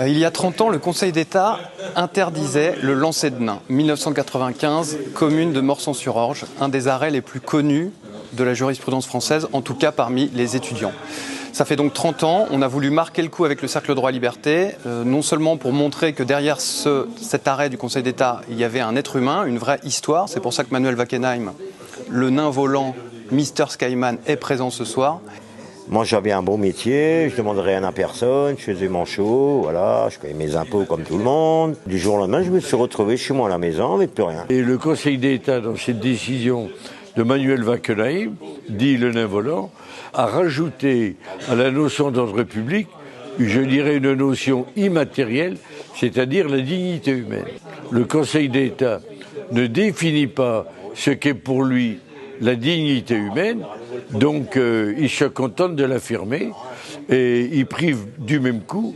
Il y a 30 ans, le Conseil d'État interdisait le lancer de nains. 1995, commune de Morsang-sur-Orge, un des arrêts les plus connus de la jurisprudence française, en tout cas parmi les étudiants. Ça fait donc 30 ans, on a voulu marquer le coup avec le Cercle Droit-Liberté, non seulement pour montrer que derrière cet arrêt du Conseil d'État, il y avait un être humain, une vraie histoire. C'est pour ça que Manuel Wackenheim, le nain volant Mr Skyman, est présent ce soir. Moi j'avais un bon métier, je demandais rien à personne, je faisais mon show, voilà, je payais mes impôts comme tout le monde. Du jour au lendemain, je me suis retrouvé chez moi à la maison avec plus rien. Et le Conseil d'État, dans cette décision de Manuel Wackenheim, dit le nain volant, a rajouté à la notion d'ordre public, je dirais une notion immatérielle, c'est-à-dire la dignité humaine. Le Conseil d'État ne définit pas ce qu'est pour lui la dignité humaine, donc il se contente de l'affirmer et il prive du même coup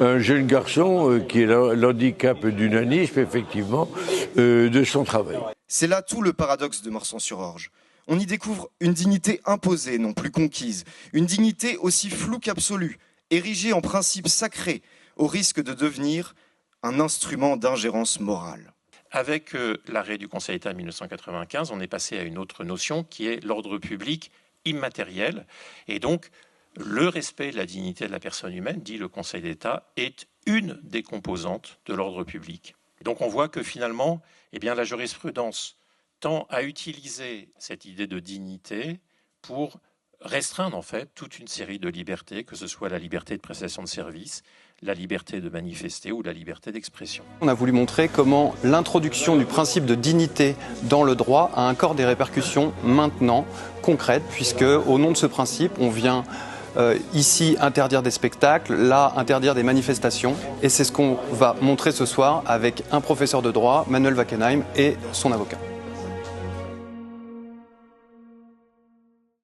un jeune garçon qui est l'handicap du nanisme, effectivement, de son travail. C'est là tout le paradoxe de Morsang-sur-Orge. On y découvre une dignité imposée, non plus conquise, une dignité aussi floue qu'absolue, érigée en principe sacré, au risque de devenir un instrument d'ingérence morale. Avec l'arrêt du Conseil d'État 1995, on est passé à une autre notion qui est l'ordre public immatériel. Et donc, le respect de la dignité de la personne humaine, dit le Conseil d'État, est une des composantes de l'ordre public. Donc on voit que finalement, la jurisprudence tend à utiliser cette idée de dignité pour restreindre en fait toute une série de libertés, que ce soit la liberté de prestation de services, la liberté de manifester ou la liberté d'expression. On a voulu montrer comment l'introduction du principe de dignité dans le droit a encore des répercussions maintenant concrètes, puisque au nom de ce principe, on vient ici interdire des spectacles, là interdire des manifestations, et c'est ce qu'on va montrer ce soir avec un professeur de droit, Manuel Wackenheim, et son avocat.